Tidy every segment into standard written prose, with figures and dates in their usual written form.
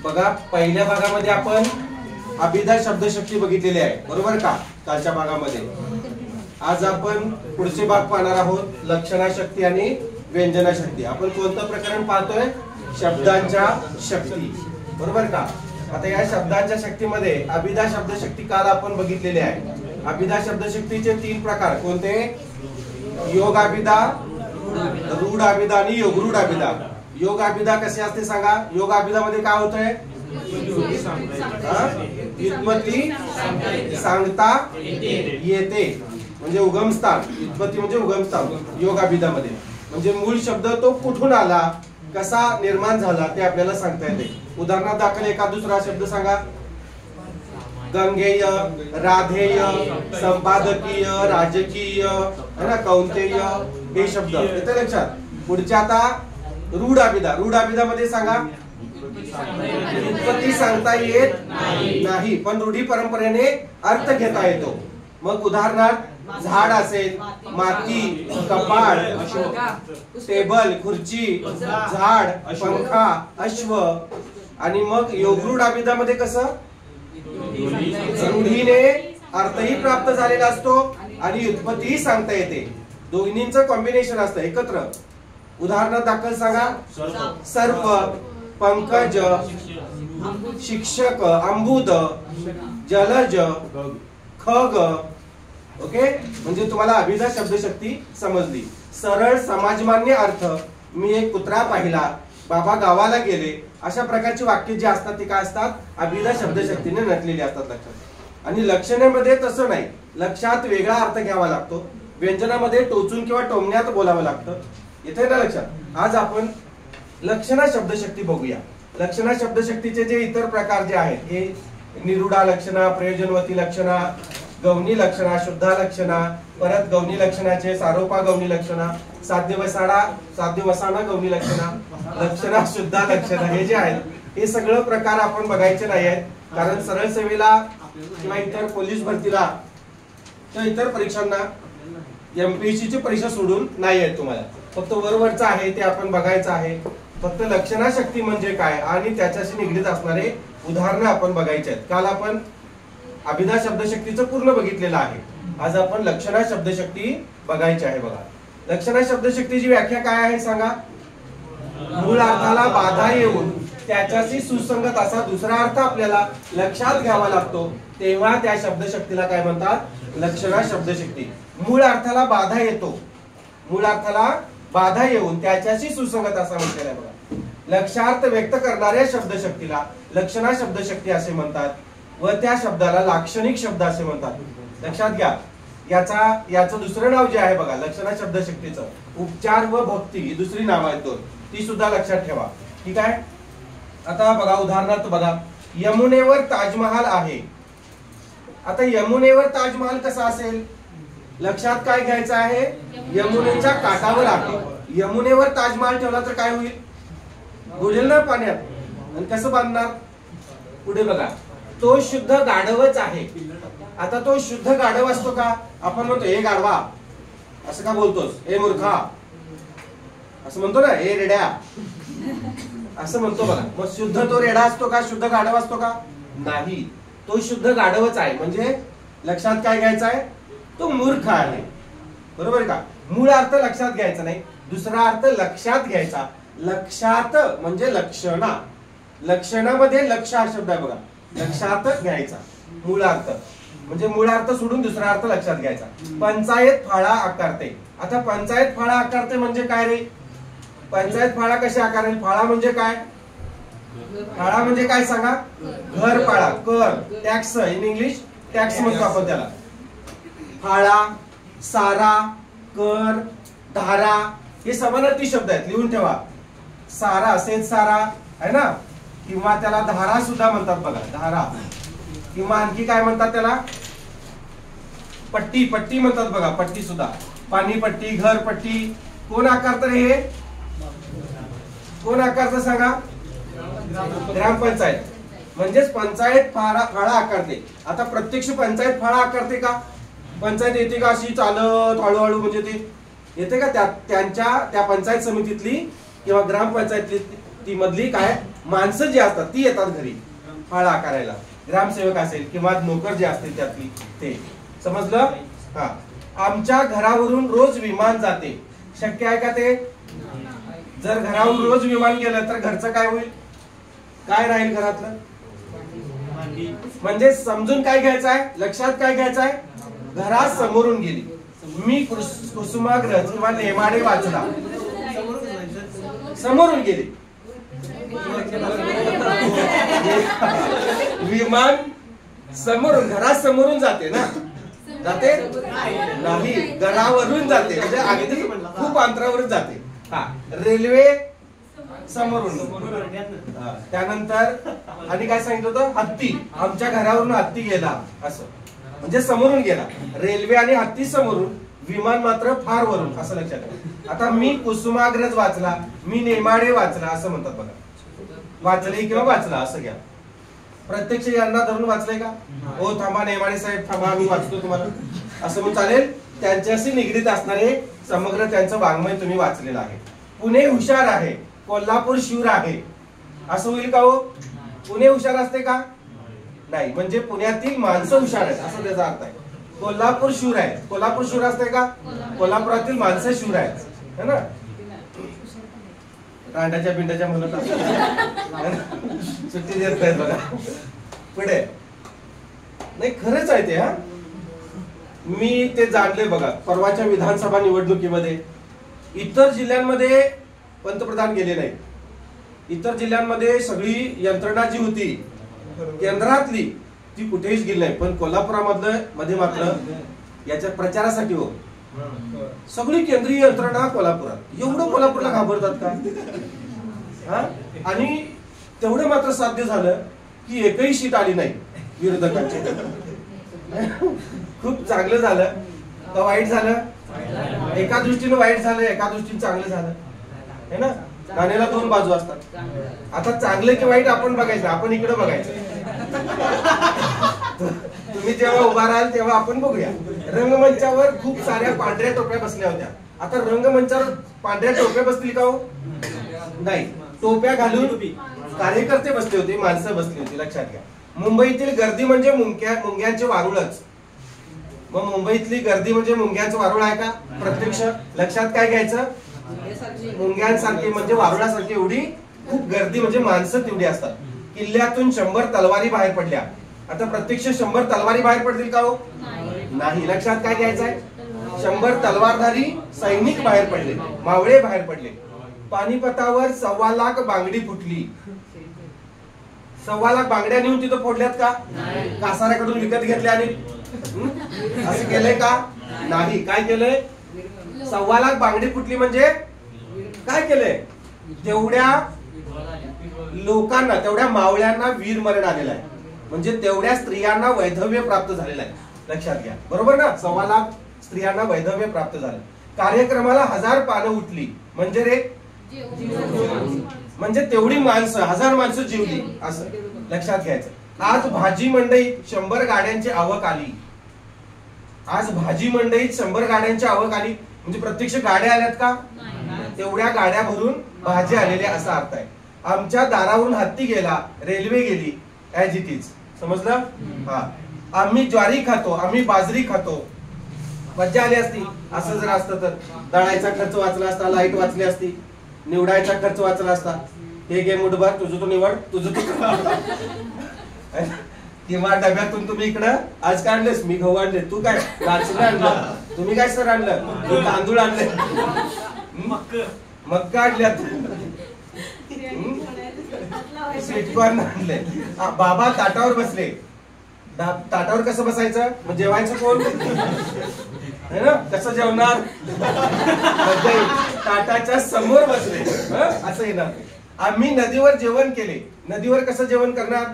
बघा पहिल्या भागामध्ये आपण अभिधा शब्दशक्ती बघितलेली आहे, बरोबर का? कालच्या भागामध्ये आज आपण पुढचे भाग पाहणार आहोत, लक्षणा शक्ती आणि व्यंजना शक्ती. आपण कोणतं प्रकरण पाहतोय? शब्दांच्या शक्ती, बरोबर का? आता या शब्दांच्या शक्तीमध्ये अभिधा शब्दशक्ती काल आपण बघितलेली आहे. अभिधा शब्दशक्तीचे 3 प्रकार कोणते? योग अभिधा, रूढ अभिधा आणि योगरूढ अभिधा. योग अभिधा कसे असते सांगा? योग अभिधा मध्ये काय होतंय? व्युत्पत्ती सांगता येते, म्हणजे उगमस्थान. व्युत्पत्ती म्हणजे उगमस्थान योग अभिधा मध्ये. म्हणजे मूळ शब्द तो कुठून आला, कसा निर्माण झाला ते आपल्याला सांगता येते. उदाहरणार्थ दाखल एका दुसरा शब्द सांगा. गंगेय, राधेय, संपादकीय, राजकीय, है ना, कौंतेय, हे शब्द येते लक्षात. पुढच्या आता रूढ अभिधा. रूढ अभिधा मध्ये सांगा. व्युत्पत्ती सांगता येत नाही, पण रूढी परंपरेने अर्थ घेता येतो. मग उदाहरणार्थ झाड असेल, माती, कपाळ, टेबल, खुर्ची, झाड, पंखा, अश्व. आणि मग योगरूढ अभिधामध्ये कसं? रूढीने अर्थही प्राप्त झालेला असतो आणि व्युत्पत्तीही सांगता येते. दोन्हींचं कॉम्बिनेशन असतं एकत्र. उदाहरण दाखल सांगा. सर्प, पंकज, शिक्षक, अंबुद, जलज, खग. ओके, म्हणजे तुम्हाला अभिधा शब्दशक्ती समजली. सरळ समाजमान्य अर्थ, मी एक कुत्रा पाहिला, बाबा गावाला गेले, अशा प्रकारची वाक्य जी असतात ती काय असतात? अभिधा शब्दशक्तीने नटलेली असतात लक्षात. आणि लक्षणामध्ये तसं नाही, लक्षात वेगळा अर्थ घ्यावा लागतो. व्यंजनामध्ये टोचून किंवा टोमण्यात बोलावं लागतं. येते ना लक्षात? आज आपण लक्षणा शब्दशक्ती बघूया. लक्षणा शब्दशक्तीचे जे इतर प्रकार जे आहेत हे निरूढा लक्षणा, प्रयोजनवती लक्षणा, गौणी लक्षणा, शुद्धा लक्षणा, परत गौणी लक्षणाचे सारोपा गौणी लक्षणा, साध्य वसाना गौणी लक्षणा, लक्षणा शुद्धा लक्षणा, हे जे आहेत हे सगळं प्रकार आपण बघायचे नाही आहेत. कारण सरळ सेवेला किंवा इतर पोलीस भरतीला किंवा इतर परीक्षांना MPSC ची परीक्षा सोडून नाही आहेत. तुम्हाला फक्त वरवरचं आहे ते आपण बघायचं आहे. फक्त लक्षणा शक्ती म्हणजे काय आणि त्याच्याशी निगडीत असणारे उदाहरणं आपण बघायचे आहेत. काल आपण अभिधा शब्दशक्तीचं पूर्ण बघितलेलं आहे. आज आपण लक्षणा शब्दशक्ती बघायची आहे. बघा, लक्षणा शब्दशक्तीची व्याख्या काय आहे सांगा. मूळ अर्थाला बाधा येऊन त्याच्याशी सुसंगत असा दुसरा अर्थ आपल्याला लक्षात घ्यावा लागतो, तेव्हा त्या शब्दशक्तीला काय म्हणतात? लक्षणा शब्दशक्ती. मूळ अर्थाला बाधा येतो, मूळ अर्थाला बाधा येऊन त्याच्याशी सुसंगत असा म्हटलेला आहे. बघा, लक्षार्थ व्यक्त करणाऱ्या शब्दशक्तीला लक्षणा शब्दशक्ती असे म्हणतात व त्या शब्दाला लाक्षणिक शब्द असे म्हणतात. लक्षात घ्या, याचं दुसरं नाव जे आहे बघा लक्षणा शब्दशक्तीचं, उपचार व भक्ती ही दुसरी नाव आहेत दोन, ती सुद्धा लक्षात ठेवा. ठीक आहे. आता बघा उदाहरणार्थ बघा, यमुनेवर ताजमहाल आहे. आता यमुनेवर ताजमहाल कसा असेल? लक्षात काय घ्यायचं आहे? यमुनेच्या काठावर आहे. यमुनेवर ताजमहाल ठेवला तर काय होईल? बुडेल ना पाण्यात. आणि कसं बांधणार? पुढे बघा, तो शुद्ध गाढवच आहे. आता तो शुद्ध गाढव असतो का? आपण म्हणतो हे गाढवा, असं का बोलतोस? हे मूर्खा असं म्हणतो ना, हे रेड्या असं म्हणतो बघा. मग शुद्ध तो रेडा असतो का? शुद्ध गाढव असतो का? नाही, तो शुद्ध गाढवच आहे. म्हणजे लक्षात काय घ्यायचं आहे? तो मूर्ख आहे. बरोबर का? मूळ अर्थ लक्षात घ्यायचा नाही, दुसरा अर्थ लक्षात घ्यायचा. लक्षात म्हणजे लक्षणा, लक्षणामध्ये लक्ष हा शब्द आहे बघा. लक्षात घ्यायचा मूळ अर्थ, म्हणजे मूळ अर्थ सोडून दुसरा अर्थ लक्षात घ्यायचा. पंचायत फाळा आकारते. आता पंचायत फाळा आकारते म्हणजे काय रे? पंचायत फाळा कशी आकारेल? फाळा म्हणजे काय? फाळा म्हणजे काय सांगा? घर पाळा, कर, टॅक्स. इन इंग्लिश टॅक्स म्हणतो आपण त्याला. फाळा, सारा, कर, धारा हे समानार्थी शब्द आहेत, लिहून ठेवा. सारा, शेत सारा आहे ना, किंवा त्याला धारा सुद्धा म्हणतात बघा, धारा. किंवा आणखी काय म्हणतात त्याला? पट्टी, पट्टी म्हणतात बघा, पट्टी सुद्धा. पाणी पट्टी, घर पट्टी. कोण आकारतं रे हे? कोण आकारतं सांगा? ग्रामपंचायत. म्हणजेच पंचायत फाळा आकारते. आता प्रत्यक्ष पंचायत फाळा आकारते का? पंचायत येते का अशी चालत हळूहळू? म्हणजे ते येते का? त्या पंचायत समितीतली किंवा ग्रामपंचायतली ती मधली काय माणसं जी असतात ती येतात घरी फळ आकारायला, ग्रामसेवक असेल किंवा नोकर जे असतील त्यातली ते. समजलं? हा. आमच्या घरावरून रोज विमान जाते. शक्य आहे का ते? जर घरावरून रोज विमान गेलं तर घरचं काय होईल? काय राहील घरातलं? म्हणजे समजून काय घ्यायचं आहे, लक्षात काय घ्यायचं आहे? घरात समोरून गेली. मी कुसुमाग्रज किंवा नेमाडे वाचला, समोरून गेली. विमान समोरून, घरात समोरून जाते ना? जाते नाही, घरावरून जाते, म्हणजे अगदी खूप अंतरावरून जाते. हा. रेल्वे समोरून. त्यानंतर आणि काय सांगितलं होतं? हत्ती. आमच्या घरावरून हत्ती गेला, असं म्हणजे समोरून गेला. रेल्वे आणि हत्ती समोरून, विमान मात्र फार वरून, असं लक्षात ठेवा. आता मी कुसुमाग्रज वाचला, मी नेमाडे वाचला असं म्हणतात बघा. वाचले किंवा वाचला असं घ्या. प्रत्यक्ष यांना धरून वाचलंय का? हो थांबा नेमाडे साहेब थांबा, मी वाचतो तुम्हाला असं म्हणून चालेल? त्यांच्याशी निगडीत असणारे समग्र त्यांचं वाङ्मय तुम्ही वाचलेलं आहे. पुणे हुशार आहे, कोल्हापूर शूर आहे, असं होईल का हो? पुणे हुशार असते का? नाही, म्हणजे पुण्यातील माणसं हुशार आहेत असं त्याचा अर्थ आहे. कोल्हापूर शूर आहे, कोल्हापूर शूर असते का? कोल्हापुरातील माणसं शूर आहेत, है ना? रांडाच्या बिंडाच्या म्हणत सुट्टी देत नाहीत बघा. पुढे नाही, खरंच आहे ते. हा, मी ते जाणले बघा. परवाच्या विधानसभा निवडणुकीमध्ये इतर जिल्ह्यांमध्ये पंतप्रधान गेले नाही. इतर जिल्ह्यांमध्ये सगळी यंत्रणा जी होती केंद्रातली ती कुठेच गेली नाही, पण कोल्हापुरामधलं मध्ये मात्र याच्या प्रचारासाठी हो सगळी केंद्रीय यंत्रणा कोल्हापुरात. एवढं कोल्हापूरला घाबरतात का? हा, आणि तेवढं मात्र साध्य झालं की एकही सीट आली नाही विरोधकांची. खूप चांगलं झालं का वाईट झालं? एका दृष्टीने वाईट झालं, एका दृष्टीने चांगलं झालं, है ना? नाण्याला दोन बाजू असतात. आता चांगलं की वाईट आपण बघायचं, आपण इकडे बघायचं. तुम्ही जेव्हा उभा राहाल तेव्हा आपण बघूया. रंगमंचावर खूप साऱ्या पांढऱ्या टोप्या बसल्या होत्या. आता रंगमंचावर पांढऱ्या टोप्या बसतील का हो? नाही, टोप्या घालून कार्यकर्ते बसले होते, माणसं बसली होती. लक्षात घ्या. मुंबईतील गर्दी म्हणजे मुंग्यांचे वारुळच. मग मुंबईतली गर्दी म्हणजे मुंग्यांचं वारुळ आहे का? प्रत्यक्ष लक्षात काय घ्यायचं? मुंग्यांसारखे म्हणजे वारुळासारखी एवढी खूप गर्दी, म्हणजे माणसं तेवढी असतात. किल्ल्यातून 100 तलवारी बाहेर पडल्या. आता प्रत्यक्ष 100 तलवारी बाहेर पडतील का हो? नाही. लक्षात काय घ्यायचंय? 100 तलवारधारी सैनिक बाहेर पडले, मावळे बाहेर पडले. पानिपतावर 1.25 लाख बांगडी फुटली. 1.25 लाख बांगड्या नेऊन तिथं फोडल्यात का? कासाऱ्याकडून विकत घेतल्या आणि असं केलंय का? नाही. काय केलंय? 1.25 लाख बांगडी फुटली म्हणजे काय केलंय? तेवढ्या लोकांना, तेवढ्या मावळ्यांना वीर मरण आलेलं आहे, म्हणजे तेवढ्या स्त्रियांना वैधव्य प्राप्त झालेलं आहे. लक्षात घ्या. बरोबर ना? 1.25 लाख स्त्रियांना वैधव्य प्राप्त झालं. कार्यक्रमाला 1000 पानं उठली म्हणजे रे म्हणजे तेवढी माणसं, 1000 माणसं जीवली, असं लक्षात घ्यायचं. आज भाजी मंडईत 100 गाड्यांची आवक आली. आज भाजी मंडईत 100 गाड्यांची आवक आली म्हणजे प्रत्यक्ष गाड्या आल्यात का? तेवढ्या गाड्या भरून भाजी आलेल्या असा अर्थ आहे. आमच्या दारावरून हत्ती गेला, रेल्वे गेली, ऍज इट इज. समजलं? हा. आम्ही ज्वारी खातो, आम्ही बाजरी खातो. मज्जा आली असती असं जर असतं तर. दळायचा खर्च वाचला असता, लाईट वाचली असती, निवडायचा खर्च वाचला असता. हे घे मुठभर, तुझं तू निवड, तुझं तू. किंवा डब्यातून तुम्ही इकडं आज काय आणलेस? मी गहू आणले. तू काय नाचणं आणलं? तुम्ही काय सर आणलं? तांदूळ आणले, मक्का आणल्यात, स्वीटकॉर्न आणले. बाबा ताटावर बसले. ताटावर कसं बसायचं? मग जेवायचं कोण? है ना? कसं जेवणार? ताटाच्या समोर बसले, असं येणार. आम्ही नदीवर जेवण केले. नदीवर कसं जेवण करणार?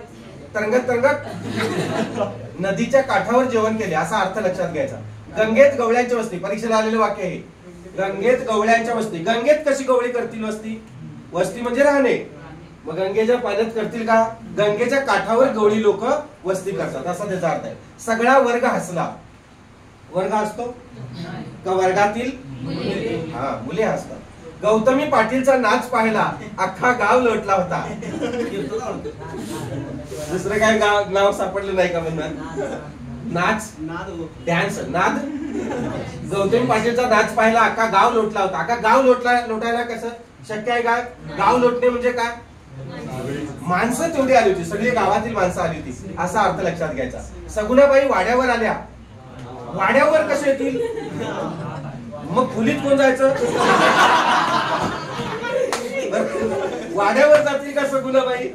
तरंगत तरंगत नदीच्या काठावर जेवण केले असा अर्थ लक्षात घ्यायचा. गंगेत गवळ्यांची वस्ती. परीक्षेला आलेले वाक्य आहे. गंगेत गवळ्यांच्या वस्ती. गंगेत कशी गवळी करतील वस्ती? वस्ती म्हणजे राहणे. मग गंगेच्या पाण्यात करतील का? गंगेच्या काठावर गवळी लोक वस्ती करतात असा त्याचा अर्थ आहे. सगळा वर्ग हसला. वर्ग हसतो का? वर्गातील हा मुले हसतात. गौतमी पाटीलचा नाच पाहिला अख्खा गाव लोटला होता. दुसरं काय नाव सापडलं नाही का म्हणणार? नाच, डान्स, नाद. गौतमी पाटीलचा नाच पाहिला अख्खा गाव लोटला होता. अख्खा गाव लोटायला कसं शक्य आहे का? गाव लोटणे म्हणजे काय? माणसं तेवढी आली होती, सगळी गावातील माणसं आली होती असा अर्थ लक्षात घ्यायचा. सगुणाबाई वाड्यावर आल्या. वाड्यावर कसे येतील? मग खोलीत कोण जायचं? वाड्यावर जातील का सगुणाबाई?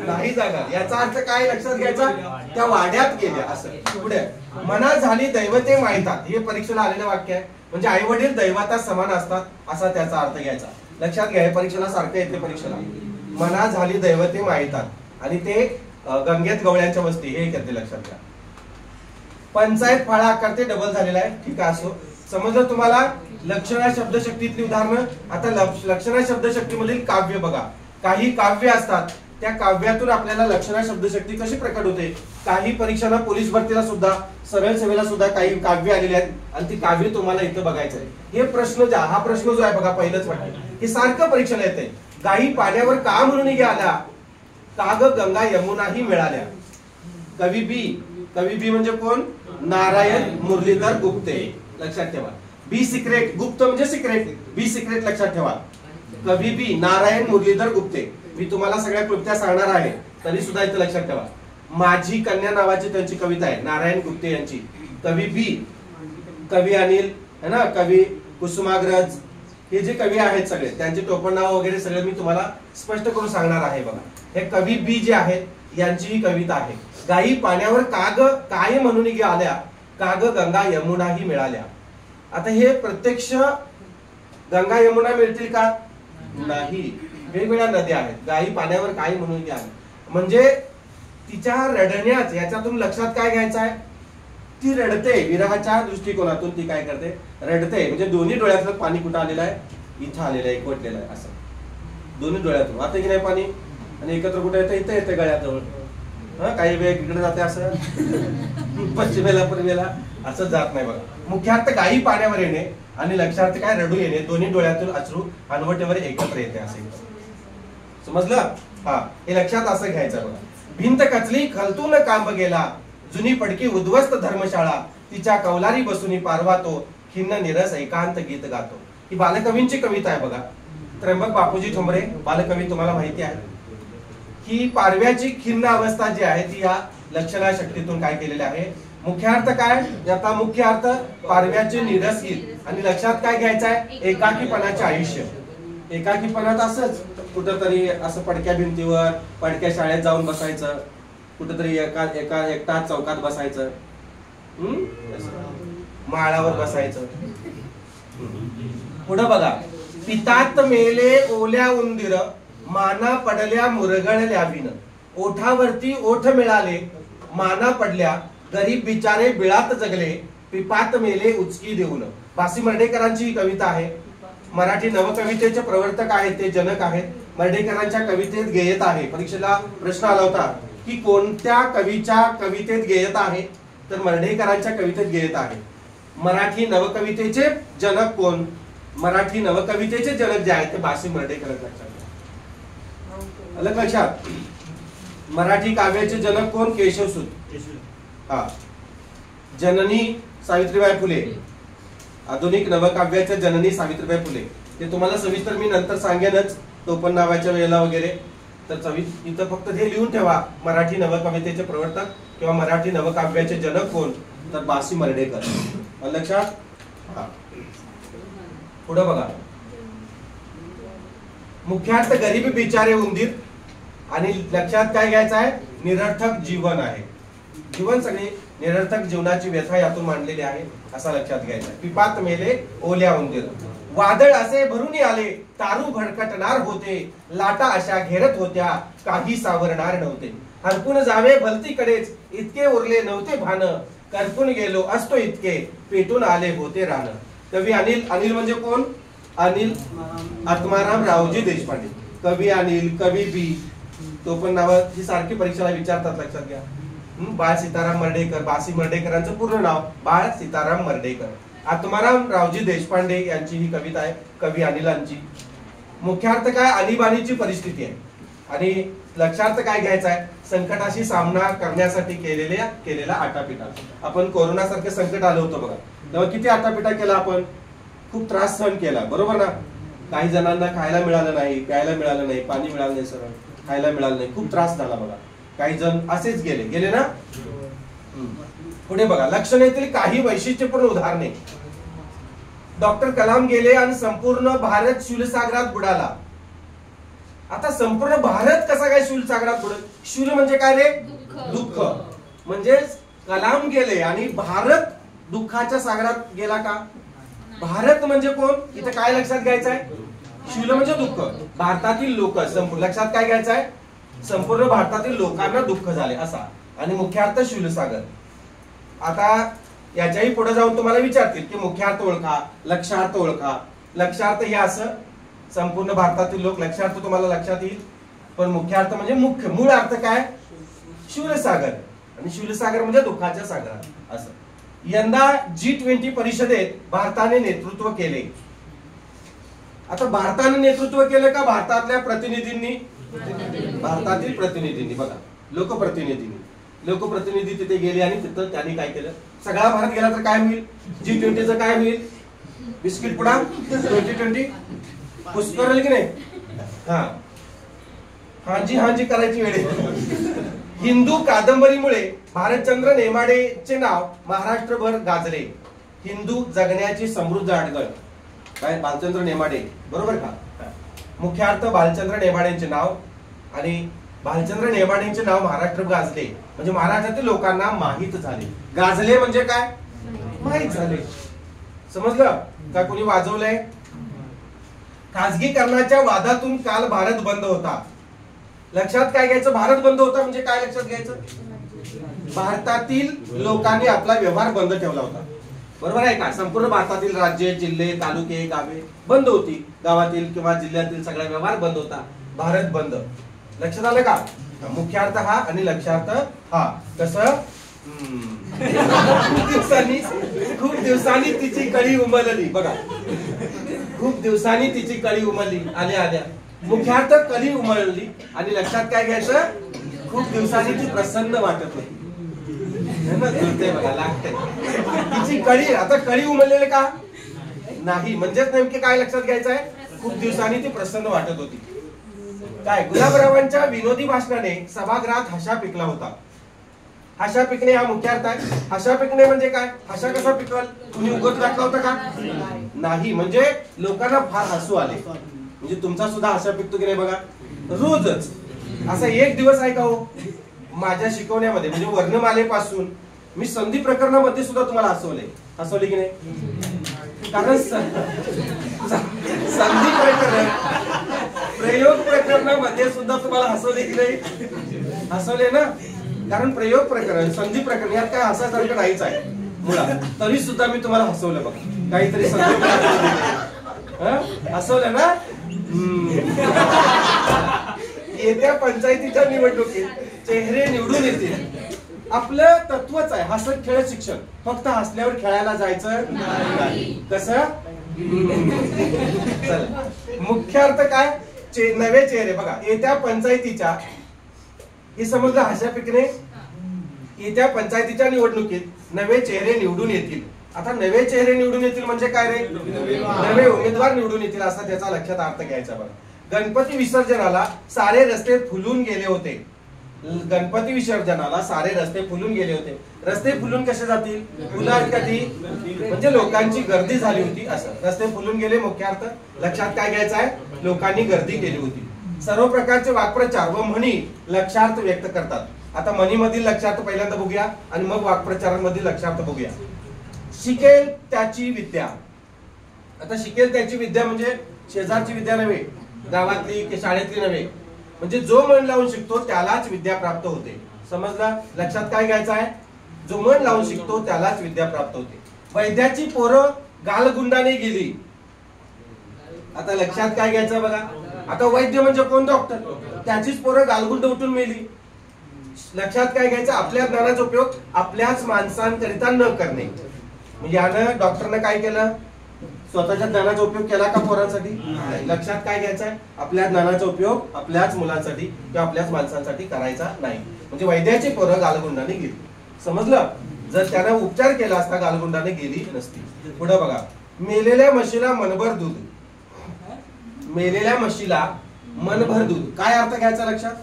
नाही जाणार. याचा अर्थ काय लक्षात घ्यायचा? त्या वाड्यात गेल्या असं. पुढे मना झाली दैवते माहितात, हे परीक्षेला आलेलं वाक्य आहे. म्हणजे आई वडील दैवता समान असतात असा त्याचा अर्थ घ्यायचा. लक्षात घ्या, परीक्षेला सारखं येते परीक्षेला. मना झाली दैवते माहितात आणि ते गंगेत गवळ्यांच्या वस्ती हे करते. लक्षात घ्या. पंचायत फाळा करते डबल झालेला आहे. ठीक आहे, असो. समजलं तुम्हाला? लक्षणा शब्दशक्तीतली उदाहरणं. आता लक्षणा शब्दशक्तीमधील काव्य बघा. काही काव्य असतात, त्या काव्यातून आपल्याला लक्षणा शब्दशक्ती कशी प्रकट होते. काही परीक्षांना, पोलीस भरतीला सुद्धा, सरळ सेवेला सुद्धा काही काव्य आलेले आहेत आणि ती काव्य तुम्हाला इथं बघायचं आहे. हे प्रश्न हा प्रश्न जो आहे बघा, पहिलंच वाक्य हे सारखं परीक्षेला येते. गायी पाण्यावर का म्हणून गेल्या, काग गंगा यमुनाही मिळाल्या. कवी बी म्हणजे कोण? नारायण मुरलीधर गुप्ते. लक्षात ठेवा. बी सिक्रेट, गुप्त म्हणजे सिक्रेट, बी सिक्रेट लक्षात ठेवा. कवी बी नारायण मुरलीधर गुप्ते. मी तुम्हाला सगळ्या क्लुप्त्या सांगणार आहे, तरी सुद्धा इथं लक्षात ठेवा. माझी कन्या नावाची त्यांची कविता आहे, नारायण गुप्ते यांची. कवी बी, कवी अनिल है ना, कवी कुसुमाग्रज, हे जे कवी आहेत सगळे त्यांचे टोपण नाव वगैरे सगळे मी तुम्हाला स्पष्ट करून सांगणार आहे. बघा, हे कवी बी जे आहेत यांची ही कविता आहे. गायी पाण्यावर काग काय म्हणून आल्या, काग गंगा यमुनाही मिळाल्या. आता हे प्रत्यक्ष गंगा यमुना मिळतील का? नाही. वेगवेगळ्या नद्या आहेत. गायी पाण्यावर काय म्हणून आल्या म्हणजे तिच्या रडण्यात, याच्यातून लक्षात काय घ्यायचं आहे? ती रडते. विरहाच्या दृष्टिकोनातून ती काय करते? रडते. म्हणजे दोन्ही डोळ्यातलं पाणी कुठं आलेलं आहे? इथं आलेलं आहे, एकवटलेलं आहे असं. दोन्ही डोळ्यातून आता की नाही पाणी, आणि एकत्र कुठे येतं? इथं येते गळ्याजवळ. काही वेळ इकडे जाते असं, पश्चिमेला पूर्वेला असं जात नाही. बघा, मुख्यार्थ गायी पाण्यावर येणे आणि लक्षार्थ काय? रडू येणे. दोन्ही डोळ्यातून अश्रू अनवटेवर एकत्र येते असे. समजलं? हा, हे लक्षात असं घ्यायचं. बघा, भिंत कचली खलतून कांब गेला, जुनी पडकी उद्ध्वस्त धर्मशाळा, तिच्या कौलारी बसूनी पारवातो, खिन्न निरस एकांत गीत गातो. ही बालकवींची कविता आहे. बघा, त्र्यंबक बापूजी ठोंबरे बालकवी तुम्हाला माहिती आहे. ही पारव्याची खिन्न अवस्था जी आहे ती या लक्षणा शक्तीतून काय केलेली आहे? मुख्यार्थ काय? आता मुख्य अर्थ पारव्याचे निरस गीत आणि लक्षात काय घ्यायचं आहे? एकाकीपणाचे आयुष्य. एकाकीपणात असंच कुठंतरी असं पडक्या भिंतीवर, पडक्या शाळेत जाऊन बसायचं, कुठंतरी एकटा चौकात बसायचं, माळावर बसायचं. पुढं बघा, पितात मेले ओल्या उंदीर, माना पडल्या मुरगळल्या विन, ओठावरती ओठ मिळाले, माना पडल्या, गरीब बिचारे बिळात जगले, पिपात मेले उचकी देऊन. बासी मर्ढेकरांची ही कविता आहे. मराठी नवकवितेचे प्रवर्तक आहेत, ते जनक आहेत. मर्ढेकरांच्या कवितेत गेयत आहे. परीक्षेला प्रश्न आला होता की कोणत्या कवीच्या कवितेत गेयत आहे, तर मर्ढेकरांच्या कवितेत गेयत आहे. मराठी नवकवितेचे जनक कोण? मराठी नवकवितेचे जनक जे आहेत ते बासी मर्ढेकर. अलग लक्षात. मराठी काव्याचे जनक कोण? केशवसूत. हा, जननी सावित्रीबाई फुले. आधुनिक नवकाव्याच्या जननी सावित्रीबाई फुले. ते तुम्हाला सविस्तर मी नंतर सांगेनच, टोपण नावाच्या वेळेला वगैरे. तर इथं फक्त हे लिहून ठेवा, मराठी नवकवितेचे प्रवर्तक किंवा मराठी नवकाव्याचे जनक कोण, तर बासी मर्ढेकर. लक्षात. पुढे बघा, मुख्यार्थ गरीब बिचारे उंदीर आणि लक्षात काय घ्यायचं आहे? निरर्थक जीवन आहे. जीवन सगळे निरर्थक जीवनाची व्यथा यातून मांडलेली आहे असा लक्षात घ्यायचा. पिपात मेले ओल्या उंदीर, वादळ असे भरून आले, तारू भडकटणार होते, लाटा अशा घेरत होत्या, काही सावरणार नव्हते. हरपून जावे भलतीकडेच, इतके उरले नव्हते भान, करपून गेलो असतो इतके, पेटून आले होते रान. कवी अनिल म्हणजे कोण? अनिल आत्माराम रावजी देशपांडे. कवी अनिल, कवी बी, तो पण नाव ही सारखी परीक्षेला विचारतात, लक्षात घ्या. बाळ सीताराम मर्ढेकर. बासी मर्ढेकरांचं पूर्ण नाव बाळ सीताराम मर्ढेकर. आत्माराम रावजी देशपांडे यांची ही कविता आहे, कवी अनिलांची. मुख्यार्थ काय, आणीबाणीची परिस्थिती आहे. आणि लक्षार्थ काय घ्यायचा आहे, संकटाशी सामना करण्यासाठी केलेला आटापिटा. आपण कोरोना सारखे संकट आलं होतं बघा, तेव्हा किती आटापिटा केला आपण, खूप त्रास सहन केला, बरोबर ना. काही जणांना खायला मिळालं नाही, प्यायला मिळालं नाही, पाणी मिळालं नाही, सरळ खायला मिळालं नाही, खूप त्रास झाला बघा. काही जण असेच गेले ना. पुढे बघा, लक्षणेतील काही वैशिष्ट्यपूर्ण उदाहरणे. डॉक्टर कलाम गेले आणि संपूर्ण भारत शूलसागरात बुडाला. आता संपूर्ण भारत कसा काय शूलसागरात बुडेल? शूल म्हणजे काय रे, दुःख. म्हणजे कलाम गेले आणि भारत दुःखाच्या सागरात गेला का? भारत म्हणजे कोण, इथे काय लक्षात घ्यायचं आहे, शूल म्हणजे दुःख, भारतातील लोक. लक्षात काय घ्यायचं आहे, संपूर्ण भारतातील लोकांना दुःख झाले असा. आणि मुख्यार्थ शूलसागर. आता याच्याही पुढे जाऊन तुम्हाला विचारतील की मुख्यार्थ ओळखा, लक्षार्थ ओळखा. लक्षार्थ हे असं संपूर्ण भारतातील लोक, लक्षार्थ तुम्हाला लक्षात येईल. पण मुख्यार्थ म्हणजे मुख्य, मूळ अर्थ काय, शूलसागर. आणि शूलसागर म्हणजे दुःखाच्या सागरात असं. यंदा G20 परिषदेत भारताने नेतृत्व केले. आता भारताने नेतृत्व केलं का भारतातल्या प्रतिनिधींनी? भारतातील प्रतिनिधींनी. बघा, लोकप्रतिनिधी तिथे गेले आणि तिथं त्यांनी काय केलं, सगळा भारत गेला तर काय होईल, G20चं काय होईल, बिस्किट पुडा 2020 पुष्कळ की नाही. हाजी करायची वेळ. हिंदू कादंबरीमुळे भारतचंद्र नेमाडेचे नाव महाराष्ट्रभर गाजले. हिंदू जगण्याची समृद्ध अडगळ, काय, भालचंद्र नेमाडे, बरोबर का. मुख्यार्थ भालचंद्र नेमाडेंचे नाव. आणि भालचंद्र नेमाडेंचे नाव महाराष्ट्र गाजले म्हणजे महाराष्ट्रातील लोकांना माहित झाले. गाजले म्हणजे काय, माहित झाले. समजलं का? कोणी वाजवलंय? खासगीकरणाच्या वादातून काल भारत बंद होता. लक्षात काय घ्यायचं, भारत बंद होता म्हणजे काय लक्षात घ्यायचं, भारतातील लोकांनी आपला व्यवहार बंद ठेवला होता, बरोबर आहे का. संपूर्ण भारतातील राज्य, जिल्हे, तालुके, गावे बंद होती. गावातील किंवा जिल्ह्यातील सगळा व्यवहार बंद होता, भारत बंद. लक्षात आलं का. मुख्यार्थ हा आणि लक्षार्थ हा. कसं, खूप दिवसांनी तिची कळी उमलली. बघा, खूप दिवसांनी तिची कळी उमलली. आल्या मुख्यार्थ कळी उमलली. आणि लक्षात काय घ्यायचं, खूप दिवसांनी ती प्रसन्न वाटत होती. बघा, लागते तिची कळी. आता कळी उमललेले का नाही, म्हणजेच नेमके काय लक्षात घ्यायचं आहे, खूप दिवसांनी ती प्रसन्न वाटत होती. काय, गुलाबरावांच्या विनोदी भाषणाने सभागृहात हशा पिकला होता. हशा पिकणे हा मुख्यार्थ आहे. हशा पिकणे म्हणजे काय, हशा कसा पिकल, तुम्ही उगत घातला होता का, नाही. म्हणजे लोकांना फार हसू आले. म्हणजे तुमचा सुद्धा हशा पिकतो की नाही बघा, रोजच. असा एक दिवस आहे का हो माझ्या शिकवण्यामध्ये, म्हणजे वर्णमालेपासून मी संधी प्रकरणामध्ये सुद्धा तुम्हाला हसवले की नाही. कारण संधी प्रकरण, प्रयोग प्रकरणामध्ये सुद्धा तुम्हाला हसवले की नाही, हसवले ना. कारण प्रयोग प्रकरण, संधी प्रकरण यात काय हसासारखं नाहीच आहे मुळात, तरी सुद्धा मी तुम्हाला हसवलं बघा. काहीतरी हसवलं ना. येत्या पंचायतीच्या निवडणुकीत चेहरे निवडून येतील. आपलं तत्वच आहे हसत खेळत शिक्षण, फक्त हसल्यावर खेळायला जायचं नाही. कसं, मुख्यार्थ काय, नवे चेहरे. बघा, येत्या पंचायतीच्या, हे समजलं हशा पिकणे. येत्या पंचायतीच्या निवडणुकीत नवे चेहरे निवडून येतील. आता नवे चेहरे निवडून येतील म्हणजे काय रे, नवे उमेदवार निवडून येतील असा त्याचा लक्षात अर्थ घ्यायचा. बघा, गणपती विसर्जनाला सारे रस्ते फुलून गेले होते. गणपती विसर्जनाला सारे रस्ते फुलून गेले होते. रस्ते फुलून कसे जातील, फुलात कधी म्हणजे लोकांची गर्दी झाली होती असं. रस्ते फुलून गेले मुख्यार्थ. लक्षात काय घ्यायचं आहे, लोकांनी गर्दी केली होती. सर्व प्रकारचे वाक्प्रचार व म्हणी लक्षार्थ व्यक्त करतात. आता म्हणी मधील लक्षार्थ पहिल्यांदा बघूया आणि मग वाक्प्रचारांमधील लक्षार्थ बघूया. शिकेल त्याची विद्या. आता शिकेल त्याची विद्या म्हणजे शेजारची विद्या नव्हे, गावातली की शाळेतली नव्हे. म्हणजे जो मन लावून शिकतो त्यालाच विद्या प्राप्त होते. समजलं. लक्षात काय घ्यायचं आहे, जो मन लावून शिकतो त्यालाच विद्या प्राप्त होते. वैद्याची पोरं गालगुंडाने गेली. आता लक्षात काय घ्यायचं बघा, आता वैद्य म्हणजे कोण, डॉक्टर. त्याचीच पोरं गालगुंड उठून मेली. लक्षात काय घ्यायचं, आपल्या ज्ञानाचा उपयोग आपल्याच माणसांकरिता न करणे. यानं डॉक्टरनं काय केलं, स्वतःच्या ज्ञानाचा उपयोग केला का पोरांसाठी? लक्षात काय घ्यायचं आहे, आपल्या ज्ञानाचा उपयोग आपल्याच मुलांसाठी किंवा आपल्याच माणसांसाठी करायचा नाही. म्हणजे वैद्याची पोरं गालगुंडाने गेली, समजलं? जर त्याने उपचार केला असता गालगुंडाने गेली नसती. पुढे बघा, मेलेल्या म्हशीला मनभर दूध. मेलेल्या म्हशीला मनभर दूध काय अर्थ घ्यायचा लक्षात?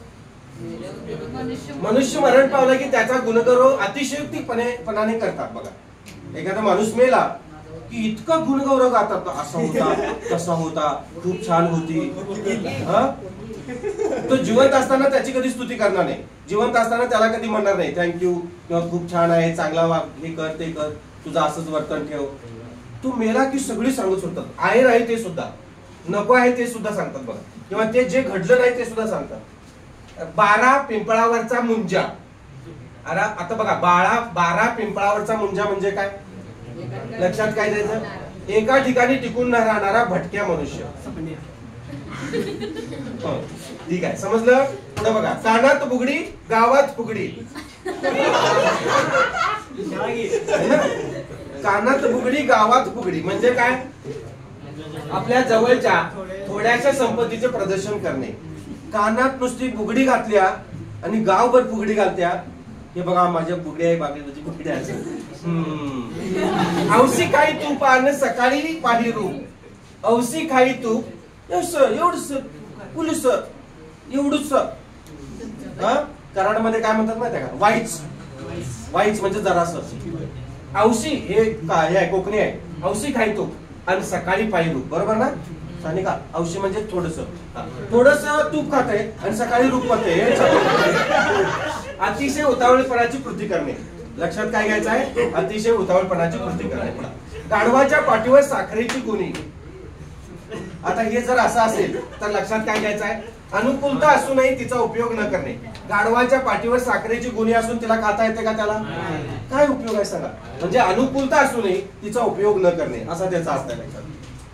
मनुष्य मरण पावला की त्याचा गुणगौरव अतिशयोक्तीपणाने करतात. बघा, एखादा माणूस मेला की इतका गुणगौरव गातात, असा होता तसा होता, खूप छान होती. तो जिवंत असताना त्याची कधी स्तुती करणार नाही. जिवंत असताना त्याला कधी म्हणणार नाही थँक्यू किंवा खूप छान आहे, चांगला वाग, हे कर ते कर, तुझं असंच वर्तन ठेव. तू मेला की सगळी सांगत सुटतात. आहे ते सुद्धा, नको आहे ते सुद्धा सांगतात बघा, किंवा ते जे घडलं नाही ते सुद्धा सांगतात. 12 पिंपळावरचा मुंजा. अरे आता बघा, 12 पिंपळावरचा मुंजा म्हणजे काय? लक्षात काय द्यायचं? एका ठिकाणी टिकून न राहणारा भटक्या मनुष्य. ठीक आहे, समजलं? पुढे बघा, कानात बुगडी गावात फुगडी. कानात बुगडी गावात फुगडी म्हणजे काय? आपल्या जवळच्या थोड्याशा संपत्तीचे प्रदर्शन करणे. कानात नुसती बुगडी घातल्या आणि गावभर फुगडी घालत्या. हे बघा माझ्या बुगडी आहे, बागेची बुगडी आहे. औसी खाई तूप आणि सकाळी पाही रूप. औसी खाई तूप एवढस पुलस एवढूस. कराडमध्ये काय म्हणतात माहिती आहे का? वाईच. वाईच म्हणजे जरास. औसी हे काय आहे? कोकणी आहे. औसी खाई तूप आणि सकाळी पाही रूप, बरोबर ना? का औषध म्हणजे थोडस तूप खाते आणि सकाळी रूप पाहते. अतिशय उतावळपणाची कृती करणे. लक्षात काय घ्यायचं आहे? अतिशय उतावळपणाची कृती करणे. गाढवाच्या पाठीवर साखरेची गुणी. आता हे जर असं असेल तर लक्षात काय घ्यायचं आहे? अनुकूलता असूनही तिचा उपयोग न करणे. गाढवाच्या पाठीवर साखरेची गुणी असून तिला खाता येते का? त्याला काय उपयोग आहे सांगा? म्हणजे अनुकूलता असूनही तिचा उपयोग न करणे असा त्याचा अर्थ आहे. लक्षात.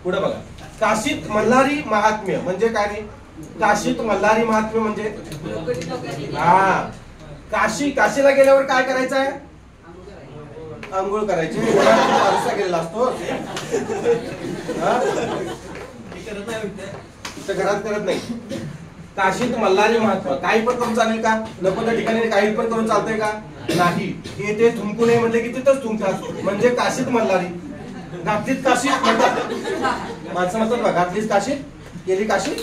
पुढे बघा, काशीत मल्हारी महात्म्य म्हणजे काय रे? काशीत मल्हारी महात्म्य म्हणजे काशीला गेल्यावर काय करायचं आहे? आंघोळ करायची. गेलेला असतो घरात करत नाही. काशीत मल्हारी महात्मा. काही पण करून चालेल का? नको त्या ठिकाणी काही पण करून चालतंय का? नाही. हे ते थुंकू नये म्हणजे की तिथंच थुंकतात. म्हणजे काशीत मल्हारी. घातलीत काशीत म्हणतात माणसं म्हणतात बघा, घातलीच काशीत, केली काशीत.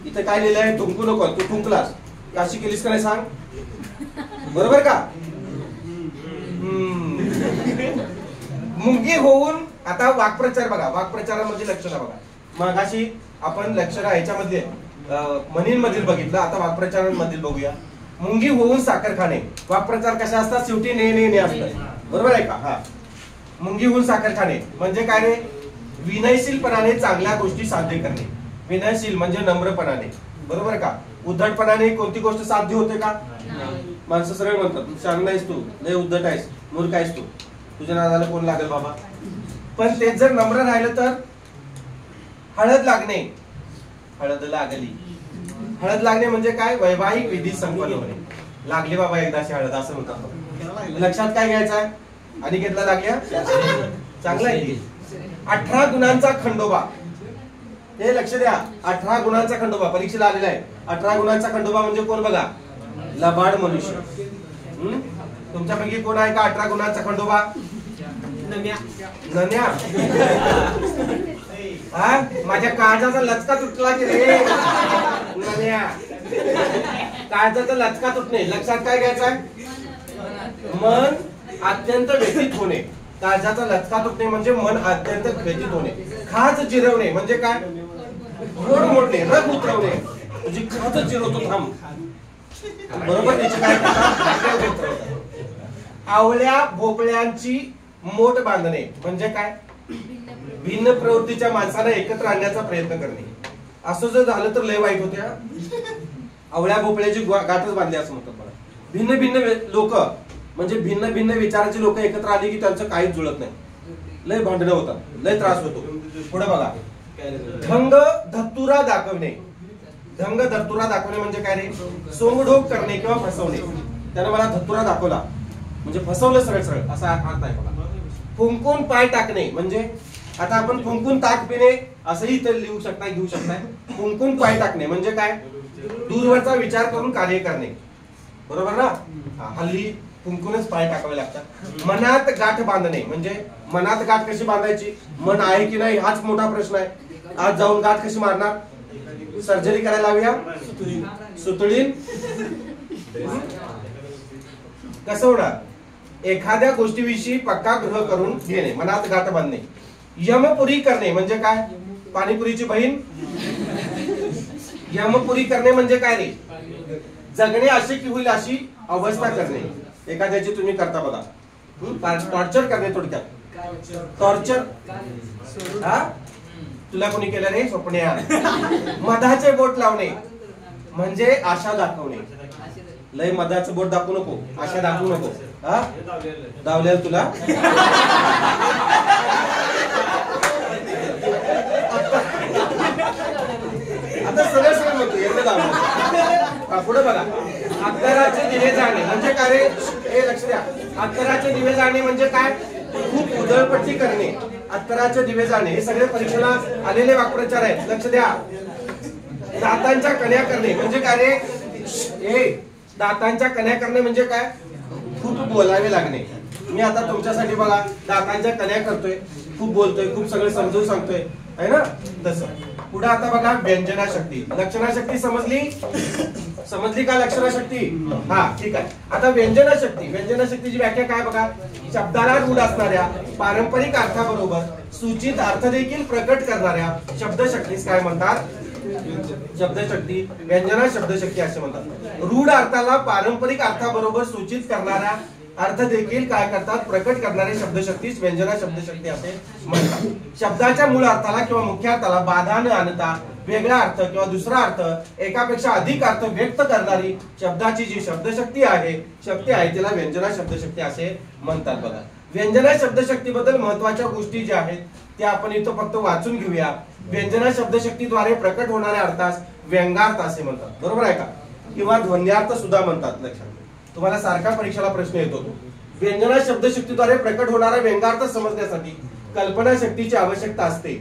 इथं काय लिहिलं आहे? थुंकू नको. तू थुंकलास, काशी केलीस का नाही सांग? बरोबर का? मुंगी होऊन. आता वाक्प्रचार बघा, वाक्प्रचारामध्ये लक्ष द्या बघा. मगाशी आपण लक्षर ह्याच्यामध्ये म्हणींमधील बघितलं, आता वाक्प्रचारांमधील बघूया. मुंगी होऊन साखर खाणे. वाक्प्रचार कशा असतात? शेवटी ने ने ने असतात, बरोबर आहे का? हा. मुंगी होऊन साखर खाणे म्हणजे काय रे? विनयशीलपणाने चांगल्या गोष्टी साध्य करणे. विनयशील म्हणजे नम्रपणाने, बरोबर का? उद्धटपणाने कोणती गोष्ट साध्य होते का? माणसं सरळ म्हणतात तू शान नाहीस, तू लय उद्धट आहेस, मूर्ख आहेस, तू तुझ्या नादाला कोण लागेल बाबा. पण तेच जर नम्र राहिलं तर हळद लागणे. हळद लागली. हळद लागणे म्हणजे काय? वैवाहिक विधी संपन्न होणे. लागली बाबा एकदाशी हळद असं म्हणतात. लक्षात काय घ्यायचं आहे? आणि घेतला लागल्या चांगला आहे. 18 गुणांचा खंडोबा. हे लक्ष द्या, 18 गुणांचा खंडोबा परीक्षेला आलेला आहे. 18 गुणांचा खंडोबा म्हणजे कोण बघा? लबाड मनुष्य. तुमच्यापैकी कोण आहे का 18 गुणांचा खंडोबा? नन्या. माझ्या काळजाचा लचका तुटला की रे नन्या. काळजाचा लचका तुटणे. लक्षात काय घ्यायचं आहे? मन अत्यंत व्यथित होणे. काळजाचा लचका तुटणे म्हणजे मन अत्यंत व्यथित होणे. खाज जिरवणे म्हणजे काय? गोड मोडणे, रग उतरवणे. म्हणजे खाज जिरवतो थांब, बरोबर. त्याची काय? आवळ्या भोपळ्यांची मोठ बांधणे म्हणजे काय? भिन्न प्रवृत्तीच्या माणसाला एकत्र आणण्याचा प्रयत्न करणे. असं जर झालं तर लय वाईट होत्या. आवळ्या भोपळ्याची गाठच बांधली असं म्हणतात मला. भिन्न भिन्न लोक म्हणजे भिन्न भिन्न विचारांची लोक एकत्र आली की त्यांचं काहीच जुळत नाही. लय भांडणं होतात, लय त्रास होतो. पुढे बघा, ढंग धतुरा दाखवणे. ढंग धतुरा दाखवणे म्हणजे काय रे? सोंगढोक करणे किंवा फसवणे. त्याने मला धतुरा दाखवला म्हणजे फसवलं सरळ सरळ असा अर्थ आहे बघा. फुंकून पाय टाकणे म्हणजे आता आपण फुंकून ताक पिणे असंही इथे लिहू शकता, घेऊ शकताय. फुंकून पाय टाकणे म्हणजे काय? दूरवरचा विचार करून कार्य करणे, बरोबर ना? हल्ली फुंकूनच पाय टाकावे लागतात. मनात गाठ बांधणे म्हणजे मनात गाठ कशी बांधायची? मन आहे की नाही हाच मोठा प्रश्न आहे. आज जाऊन गाठ कशी मारणार? सर्जरी करायला लावूया, सुतळीन कसं होणार? एखाद्या गोष्टीविषयी पक्का ग्रह करून घेणे, मनात गाठ बांधणे. यमपुरी करणे म्हणजे काय? पाणीपुरीची बहीण. यमपुरी करणे म्हणजे काय रे? जगणे अशक्य होईल अशी अवस्था करणे. एखाद्याची तुम्ही करता बघा, टॉर्चर करणे, थोडक्यात टॉर्चर. हा तुला कोणी केलं रे? स्वप्न्या. मधाचे बोट लावणे म्हणजे आशा दाखवणे. लय मधाचं बोट दाखवू नको, आशा दाखवू नको. हा दावल्या तुला. आता सरळ सरळ म्हणतो एवढं दावलं. पुढे बघा, अत्तराचे दिवे जाणे म्हणजे काय रे? हे लक्ष द्या. अत्तराचे दिवे जाणे म्हणजे काय? खूप उधळपट्टी करणे. अत्तराचे दिवे जाणे हे सगळे परीक्षेला आलेले वाक्प्रचार आहेत, लक्ष द्या. दातांच्या कण्या करणे म्हणजे काय रे? दातांच्या कण्या करणे म्हणजे काय? खूप बोलावे लागणे. मी आता तुमच्यासाठी बघा दातांच्या कण्या करतोय, खूप बोलतोय, खूप सगळं समजून सांगतोय, आहे ना? तसं. पुढे आता बघा व्यंजना शक्ती. लक्षणा शक्ती समजली? समजली का लक्षणा शक्ती? हा ठीक आहे. आता व्यंजना शक्ती. व्यंजना शक्तीची व्याख्या काय बघा? शब्दाला रूढ असणाऱ्या पारंपरिक अर्थाबरोबर सूचित अर्थ देखील प्रकट करणाऱ्या शब्दशक्तीस काय म्हणतात? शब्दशक्ती. व्यंजना शब्दशक्ती असे म्हणतात. रूढ अर्थाला पारंपरिक अर्थाबरोबर सूचित करणाऱ्या अर्थ देखील काय करतात? प्रकट करणारे शब्दशक्तीस व्यंजना शब्दशक्ती असे म्हणतात. शब्दाच्या मूळ अर्थाला किंवा मुख्य अर्थाला बाधा न आणता वेगळा अर्थ किंवा दुसरा अर्थ, एकापेक्षा अधिक अर्थ व्यक्त करणारी शब्दाची जी शब्दशक्ती आहे त्याला व्यंजना शब्दशक्ती असे म्हणतात. बघा, व्यंजना शब्दशक्तीबद्दल महत्वाच्या गोष्टी ज्या आहेत त्या आपण इथं फक्त वाचून घेऊया. व्यंजना शब्दशक्तीद्वारे प्रकट होणाऱ्या अर्थास व्यंगार्थ असे म्हणतात, बरोबर आहे का? किंवा ध्वन्यार्थ सुद्धा म्हणतात. लक्षात, तुम्हाला सारखा परीक्षेला प्रश्न येतो तो. व्यंजना शब्दशक्तीद्वारे प्रकट होणारा व्यंगार्थ समजण्यासाठी कल्पना शक्तीची आवश्यकता असते.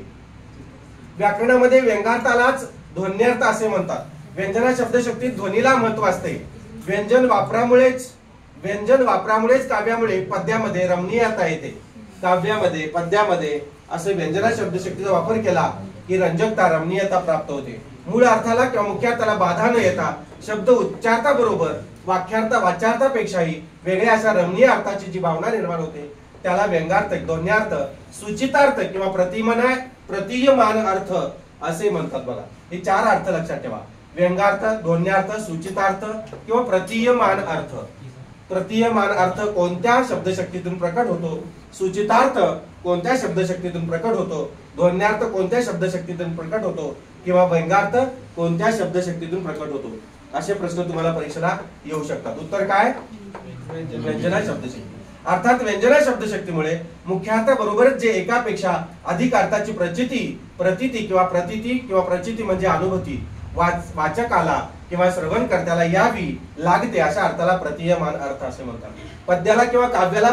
व्याकरणामध्ये व्यंगार्थालाच ध्वन्यार्थ असे म्हणतात. व्यंजना शब्दशक्तीत ध्वनीला महत्व असते. व्यंजन वापरामुळेच काव्यामुळे पद्यामध्ये रमणीयता येते. काव्यामध्ये पद्यामध्ये असे व्यंजना शब्दशक्तीचा वापर केला की रंजकता, रमणीयता प्राप्त होते. मूळ अर्थाला किंवा मुख्य अर्थाला बाधा न येता शब्द उच्चारता बरोबर वाच्यार्थापेक्षाही वेगळ्या अशा रमणीय अर्थाची जी भावना निर्माण होते त्याला व्यंगार्थ, ध्वन्यार्थ, सूचितार्थ किंवा प्रतीयमान अर्थ असे म्हणतात. बघा, हे चार अर्थ लक्षात ठेवा. व्यंगार्थ, ध्वन्यार्थ, सूचितार्थ किंवा प्रतीयमान अर्थ. प्रतीयमान अर्थ कोणत्या शब्दशक्तीतून प्रकट होतो? सूचितार्थ कोणत्या शब्दशक्तीतून प्रकट होतो? ध्वन्यार्थ कोणत्या शब्दशक्तीतून प्रकट होतो? किंवा व्यंगार्थ कोणत्या शब्दशक्तीतून प्रकट होतो? असे प्रश्न तुम्हाला परीक्षेला येऊ शकतात. उत्तर काय? व्यंजना शब्दशक्ती. अर्थात व्यंजना शब्दशक्तीमुळे मुख्यार्थाबरोबरच जे एकापेक्षा अधिक अर्थाची प्रतीती किंवा प्रचिती म्हणजे अनुभूती वाचकाला किंवा श्रवणकर्त्याला यावी लागते अशा अर्थाला प्रतीयमान अर्थ असे म्हणतात. पद्याला किंवा काव्याला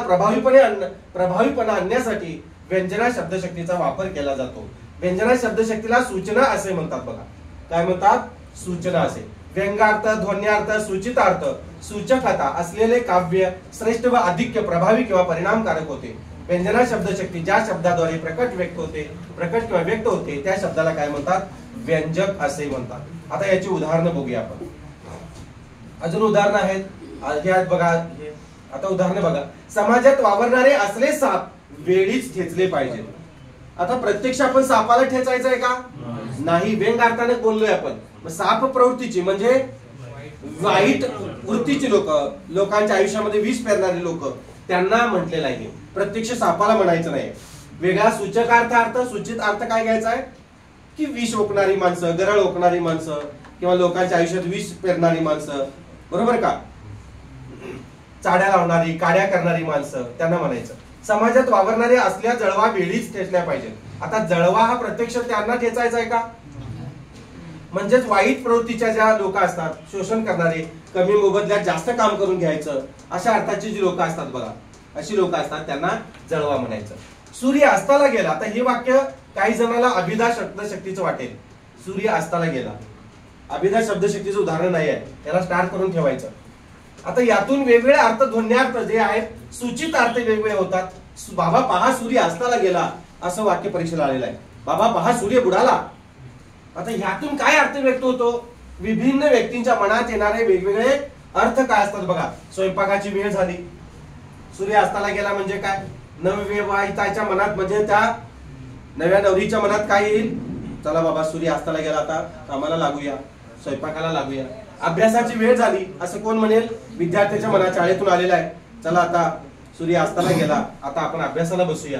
प्रभावीपणा आणण्यासाठी व्यंजना शब्दशक्तीचा वापर केला जातो. व्यंजना शब्दशक्तीला सूचना असे म्हणतात. बघा, काय म्हणतात? सूचना असे. व्यंगार्थ, ध्वन्यार्थ, सूचितार्थ, सूचकता असलेले काव्य श्रेष्ठ व अधिक प्रभावी किंवा परिणामकारक होते. व्यंजना शब्दशक्ती ज्या शब्दाद्वारे प्रकट किंवा व्यक्त होते त्या शब्दाला काय म्हणतात? व्यंजक असे म्हणतात. आता याची उदाहरणं बघूया आपण. अजून उदाहरणं आहेत बघा. आता उदाहरणं बघा. समाजात वावरणारे असले साप वेळीच ठेचले पाहिजे. आता प्रत्यक्ष आपण सापाला ठेचायचं आहे का? नाही. व्यंगार्थाने बोललोय आपण. साप प्रवृत्तीची म्हणजे वाईट वृत्तीची लोकांच्या आयुष्यामध्ये विष पेरणारे लोक त्यांना म्हटलेलं आहे. प्रत्यक्ष सापाला म्हणायचं नाही. वेगळा सूचकार्थ, सूचित अर्थ काय घ्यायचा आहे? की विष ओकणारी माणसं, गरळ ओकणारी माणसं किंवा लोकांच्या आयुष्यात विष पेरणारी माणसं, बरोबर का? चाड्या लावणारी, काड्या करणारी माणसं त्यांना म्हणायचं. समाजात वावरणारे असल्या जळवा वेळीच ठेचल्या पाहिजेत. आता जळवा हा प्रत्यक्ष त्यांना ठेचायचा आहे का? म्हणजेच वाईट प्रवृत्तीच्या ज्या लोक असतात, शोषण करणारे, कमी मोबदल्यात जास्त काम करून घ्यायचं अशा अर्थाची जी लोक असतात बघा, अशी लोक असतात त्यांना जळवा म्हणायचं. सूर्य अस्ताला गेला. आता हे वाक्य काही जणांना अभिधा शब्दशक्तीचं वाटेल. सूर्य अस्ताला गेला, अभिधा शब्दशक्तीचं उदाहरण नाही आहे, त्याला स्टार्ट करून ठेवायचं. आता यातून वेगवेगळे अर्थ, ध्वन्यार्थ जे आहेत, सूचित अर्थ वेगवेगळे होतात. बाबा पहा सूर्य अस्ताला गेला असं वाक्य परीक्षेला आलेलं आहे. बाबा पहा सूर्य बुडाला. आता ह्यातून काय अर्थ व्यक्त होतो? विभिन्न व्यक्तींच्या मनात येणारे वेगवेगळे अर्थ काय असतात बघा. स्वयंपाकाची वेळ झाली, सूर्य अस्ताला गेला म्हणजे काय? नवविवाहिताच्या मनात म्हणजे त्या नव्या नवरीच्या मनात काय येईल? चला बाबा सूर्य अस्ताला गेला, आता कामाला लागूया, स्वयंपाकाला लागूया. अभ्यासाची वेळ झाली असं कोण म्हणेल? विद्यार्थ्याच्या मनात शाळेतून आलेला आहे, चला आता सूर्य अस्ताला गेला, आता आपण अभ्यासाला बसूया.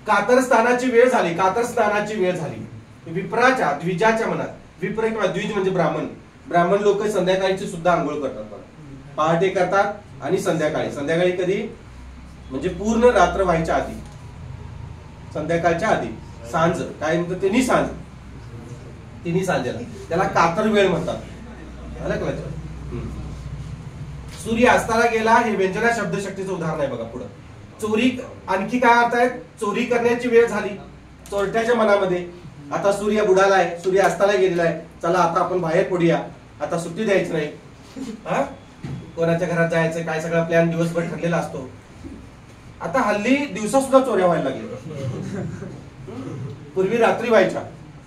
कातरस्थानाची वेळ झाली, कातरस्थानाची वेळ झाली. विप्राच्या, द्विजाच्या मनात, विप्र किंवा द्विज म्हणजे ब्राह्मण, ब्राह्मण लोक संध्याकाळची सुद्धा आंघोळ करतात, पहाटे करतात आणि संध्याकाळी. संध्याकाळी कधी? म्हणजे पूर्ण रात्र व्हायच्या आधी, संध्याकाळच्या आधी. सांज काय म्हणतात? तिन्ही सांज, तिन्ही सांजेला त्याला कातर वेळ म्हणतात. आलं का लक्षात? सूर्य अस्ताला गेला हे व्यंजना शब्दशक्तीचं उदाहरण आहे बघा. पुढे चोरी, आणखी काय अर्थ आहे? चोरी करण्याची वेळ झाली चोरट्याच्या मनामध्ये. आता सूर्य बुडालाय, सूर्य अस्ताला गेलेला आहे, चला आता आपण बाहेर पडूया, आता सुट्टी द्यायची नाही. हा, कोणाच्या घरात जायचं काय सगळा प्लॅन दिवसभर ठरलेला असतो. आता हल्ली दिवसा सुद्धा चोऱ्या व्हायला लागल्या. पूर्वी रात्री व्हायच्या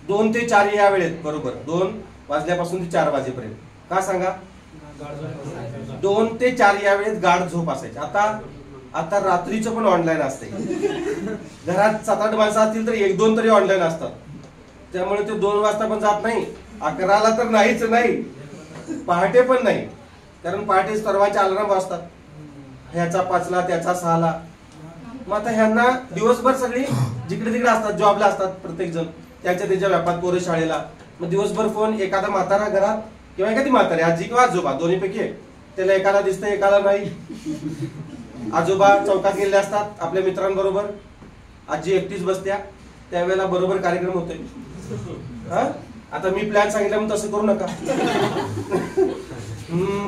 2 ते 4 या वेळेत, बरोबर 2 वाजल्यापासून ते 4 वाजेपर्यंत. का सांगा? 2 ते 4 या वेळेत गाढ झोप असायची. आता रात्रीचं पण ऑनलाईन असते. घरात 7-8 माणसं असतील तर 1-2 तरी ऑनलाईन असतात. त्यामुळे ते 2 वाजता पण जात नाही, 11ला तर नाहीच नाही, पहाटे पण नाही. कारण पहाटे सर्वांचे अलार्म वाजतात, ह्याचा 5ला त्याचा 6ला. मग आता ह्यांना दिवसभर सगळी जिकडे तिकडे असतात, जॉबला असतात प्रत्येक जण, त्यांच्या व्यापात, पोरं शाळेला. मग दिवसभर फोन, एखादा म्हातारा घरात किंवा एखादी म्हातारी, आजी किंवा आजोबा दोन्हीपैकी एक, त्याला एकाला दिसतं एकाला नाही. आजोबा चौकात गेलेले असतात आपल्या मित्रांबरोबर, आजी एकटीच बसत्या, त्यावेळेला बरोबर कार्यक्रम होतोय. हा, आता मी प्लॅन सांगितलं मग तसं करू नका,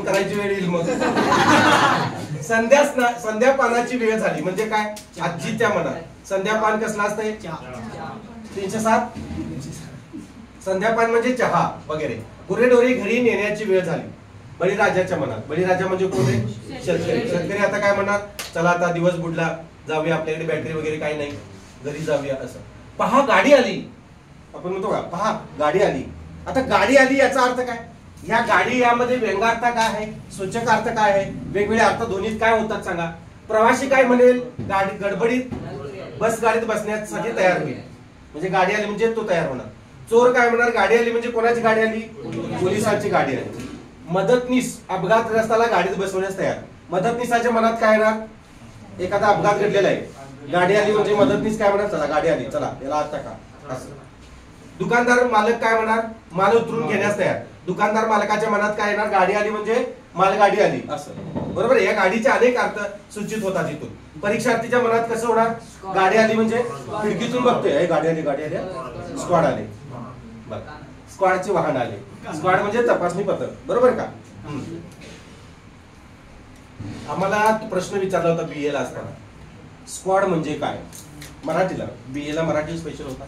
करायची वेळ येईल. मग संध्यापानाची वेळ झाली म्हणजे काय? आजी त्या मनात संध्यापान कसलं असतंय? 307. संध्यापान म्हणजे चहा वगैरे. गुरेढोरे घरी नेण्याची वेळ झाली बळीराजाच्या मनात. बळीराजा म्हणजे कोण आहे? शेतकरी. शेतकरी आता काय म्हणणार? चला आता दिवस बुडला, जाऊया, आपल्याकडे बॅटरी वगैरे काही नाही, घरी जाऊया. असं. पहा गाडी आली, आपण म्हणतो का? पहा गाडी आली. आता गाडी आली याचा अर्थ काय? या गाडी, यामध्ये व्यंगार्थ काय आहे, सूचक अर्थ काय आहे, वेगवेगळे अर्थ दोन्हीत काय होतात सांगा. प्रवासी काय म्हणेल? गाडी गडबडीत बस गाडीत बसण्यासाठी तयार होईल, म्हणजे गाडी आली म्हणजे तो तयार होणार. चोर काय म्हणणार? गाडी आली म्हणजे कोणाची गाडी आली? पोलिसांची गाडी आली. मदतनीस अपघातग्रस्ताला गाडीत बसवण्यास तयार. मदतनीसाच्या मनात काय येणार? एखादा अपघात घडलेला आहे, गाडी आली म्हणजे मदतनीस काय म्हणणार? चला गाडी आली, चला याला आत टाका. असं. दुकानदार मालक काय म्हणणार? माल उतरून घेण्यास तयार. दुकानदार मालकाच्या मनात काय येणार? गाडी आली म्हणजे मालगाडी आली, असं. बरोबर. या गाडीचे अनेक अर्थ सूचित होतात इथून. परीक्षार्थीच्या मनात कसं होणार? गाडी आली म्हणजे खिडकीतून बघतोय, गाडी आली, गाडी आली, स्क्वॉड आले, स्क्वॉडचे वाहन आले. स्क्वॉड म्हणजे तपासणी पथक, बरोबर का? आम्हाला प्रश्न विचारला होता BA ला असताना, स्क्वॉड म्हणजे काय? मराठीला, BA ला मराठी स्पेशल होता,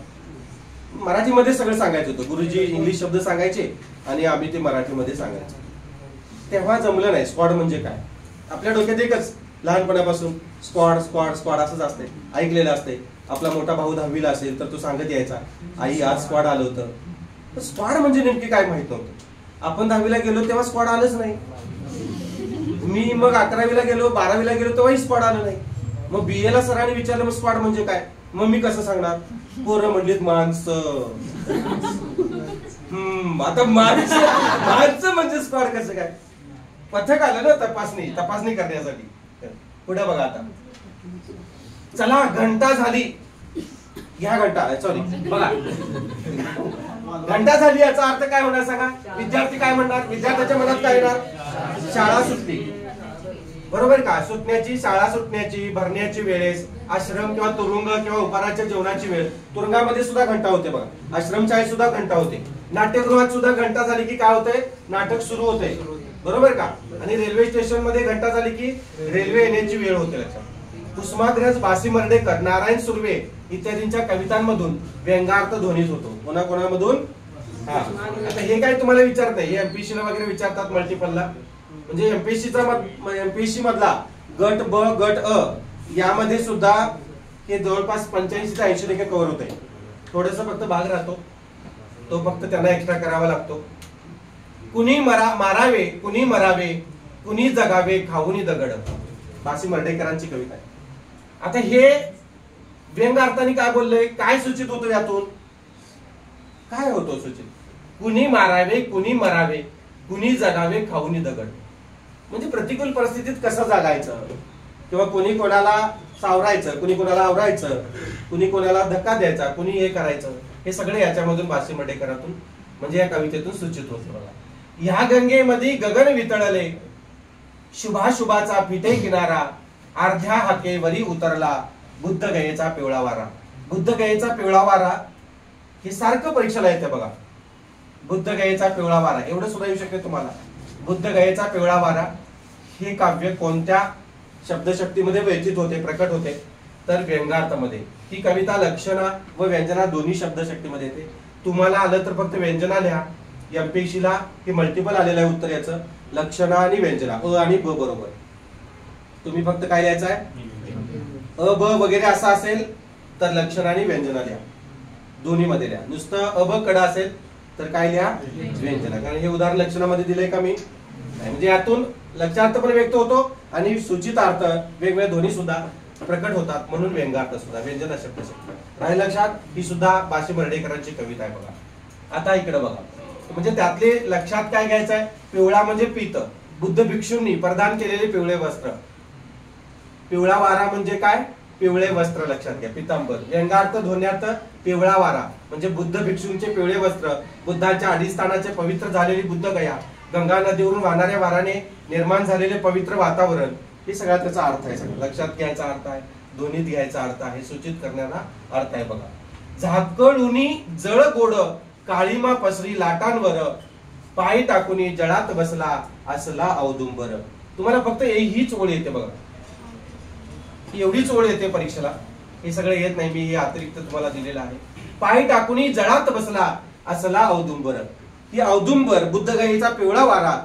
मराठीमध्ये सगळं सांगायचं होतं. गुरुजी इंग्लिश शब्द सांगायचे आणि आम्ही ते मराठीमध्ये सांगायचो. तेव्हा जमलं नाही. स्क्वॉड म्हणजे काय? आपल्या डोक्यात एकच लहानपणापासून स्क्वॉड स्क्वॉड स्क्वॉड असंच असते, ऐकलेलं असते. आपला मोठा भाऊ 10वीला असेल तर तो सांगत यायचा, आई आज स्क्वॉड आलं होतं. स्क्वॉड म्हणजे नेमकी काय माहित नव्हतं. आपण 10वीला गेलो तेव्हा स्क्वॉड आलंच नाही. मी मग 11वीला गेलो, 12वीला गेलो तेव्हाही स्क्वॉड आलं नाही. मग BA ला सरांनी विचारलं मग स्क्वॉड म्हणजे काय? मग मी कसं सांगणार? पोरं म्हणलीत माणसं. आता माणसं म्हणजे स्क्वॉड कसं काय? पथक आलं ना तपासणी करण्यासाठी. पुढे बघा आता, चला घंटा झाली, घ्या घंटा, सॉरी बघा घंटा झाली याचा अर्थ काय होणार सांगा? विद्यार्थी काय म्हणणार? विद्यार्थ्याच्या मनात काय येणार? शाळा सुटली, बरोबर का? सुटण्याची, शाळा सुटण्याची, भरण्याची वेळेस, आश्रम किंवा तुरुंग किंवा उपाराच्या जेवणाची वेळ. तुरुंगामध्ये सुद्धा घंटा होते बघा, आश्रमशाळेत सुद्धा घंटा होते, नाट्यगृहात सुद्धा घंटा झाली की काय होतंय? नाटक सुरू होते, बरोबर का? आणि रेल्वे स्टेशन मध्ये घंटा झाली की रेल्वे येण्याची वेळ होते. लक्षात कुसुमाग्रज, बासी मर्ढेकर, नारायण सुर्वे इत्यादींच्या कवितांमधून व्यंगार्थ ध्वनित होतो. कोणाकोणामधून? आता हे काय तुम्हाला विचारत नाही, हे एमपीएससी ला वगैरे विचारतात मल्टिपलला. म्हणजे एमपीएससी मधला गट ब गट अ यामध्ये सुद्धा हे जवळपास 85 ते 80% कव्हर होत आहे. थोडस फक्त भाग राहतो, तो फक्त त्यांना एक्स्ट्रा करावा लागतो. कुणी मारावे, कुणी मरावे, कुणी जगावे खाऊनी दगड, बासी मर्ढेकरांची कविता आहे. आता हे व्यंगार्थाने काय बोललंय, काय सूचित होतं यातून? काय होतो सूचित? कुणी मारावे, कुणी मरावे, कुणी जगावे खाऊनी दगड. म्हणजे प्रतिकूल परिस्थितीत कसं जगायचं, किंवा कुणी कोणाला सावरायचं, कुणी कोणाला आवरायचं, कुणी कोणाला धक्का द्यायचा, कुणी हे करायचं, हे सगळे याच्यामधून बासी मर्ढेकरातून म्हणजे या कवितेतून सूचित होत. बघा, ह्या गंगेमध्ये गगन वितळले, शुभाशुभाचा फिटे किनारा, अर्ध्या हाकेवरी उतरला बुद्ध गयेचा पिवळा वारा. बुद्ध गयेचा पिवळा वारा हे सारखं परीक्षेला येते बघा. बुद्ध गयेचा पिवळा वारा एवढं सुद्धा येऊ शकते तुम्हाला. बुद्ध गयेचा पिवळा वारा हे काव्य कोणत्या शब्दशक्तीमध्ये व्यथित होते, प्रकट होते? तर व्यंगार्थामध्ये. ही कविता लक्षणा व व्यंजना दोन्ही शब्दशक्तीमध्ये येते. तुम्हाला आलं तर फक्त व्यंजना लिहा. एमपीएससी ला हे मल्टिपल आलेलं आहे उत्तर याचं, लक्षणा आणि व्यंजना, अ आणि ब बरोबर. तुम्ही फक्त काय लिहायचं आहे, अ ब वगैरे असं असेल तर लक्षणा आणि व्यंजना लिहा, दोन्ही मध्ये लिहा. नुसतं अ ब कडा असेल तर काय लिहा, व्यंजना. कारण हे उदाहरण लक्षणामध्ये दिलंय का मी? म्हणजे यातून लक्षार्थ पण व्यक्त होतो आणि सूचित अर्थ वेगवेगळ्या ध्वनी सुद्धा प्रकट होतात, म्हणून व्यंगार्थ सुद्धा व्यंजना शब्दशक्ती राहील लक्षात. ही सुद्धा बासी मर्ढेकरांची कविता आहे बघा. आता इकडे बघा, म्हणजे त्यातले लक्षात काय घ्यायचं आहे? पिवळा म्हणजे पीत, बुद्ध भिक्षूंनी परिधान केलेले पिवळे वस्त्र. पिवळा वारा म्हणजे काय? पिवळे वस्त्र लक्षात घ्या, पितांबर. व्यंगार्थ ध्वन्यार्थ पिवळा वारा म्हणजे बुद्ध भिक्षूंचे पिवळे वस्त्र, बुद्धाच्या अडिस्थानाचे पवित्र झालेली बुद्ध गया, गंगा नदीवरून वाहणाऱ्या वाराने निर्माण झालेले पवित्र वातावरण, हे सगळा त्याचा अर्थ आहे. सगळं लक्षात घ्यायचा अर्थ आहे, ध्वनीत घ्यायचा अर्थ आहे, सूचित करण्याचा अर्थ आहे बघा. झाकळुनी जळ गोड, काळीमा पसरी लाटांवर, पाय टाकुनी जळात बसला असला औदुंबर. तुम्हाला फक्त हीच ओळ येते बघा, एवढीच ओळ येते परीक्षेला. हे सगळे येत नाही, मी हे अतिरिक्त तुम्हाला दिलेलं आहे. पाय टाकुनी जळात बसला असला औदुंबर. ही औदुंबर, बुद्ध गयेचा पिवळा वारा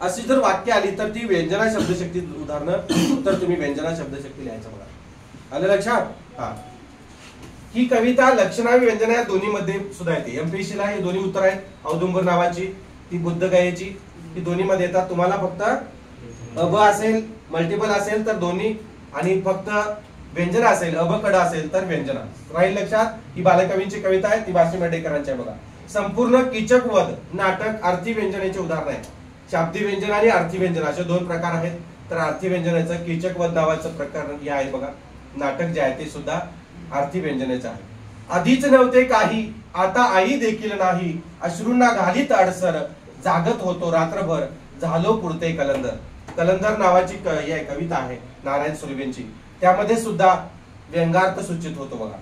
अशी जर वाक्य आली तर ती व्यंजना शब्दशक्ती उदाहरणं, तर तुम्ही व्यंजना शब्दशक्ती लिहायचं बघा. आलं लक्षात? हा, ही कविता लक्षणा व्यंजना या दोन्ही मध्ये सुद्धा येते. एमपीएससी ला हे दोन्ही उत्तर आहेत. औदुंबर नावाची, ती बुद्ध गयेची, ही दोन्ही मध्ये येतात. तुम्हाला फक्त अब असेल, मल्टिपल असेल तर दोन्ही, आणि फक्त व्यंजना असेल, अबकड असेल तर व्यंजना राहील लक्षात. ही बालकवींची कविता आहे, ती बासी मर्ढेकरांची आहे बघा. संपूर्ण कीचकवध नाटक अर्थी व्यंजनेचे उदाहरण आहे. शाब्दी व्यंजन आणि अर्थी व्यंजन असे दोन प्रकार आहेत. तर अर्थी व्यंजनाचं कीचकवध नावाचं प्रकार हे आहे बघा. नाटक जे आहे ते सुद्धा अर्थी व्यंजनेचं आहे. आधीच नव्हते काही, आता आई देखील नाही, अश्रूंना घालीत अडसर, जागत होतो रात्रभर, झालो पुरते कलंदर. कलंदर नावाची कविता आहे नारायण सुर्वेंची, त्यामध्ये सुद्धा व्यंगार्थ सूचित होतो बघा.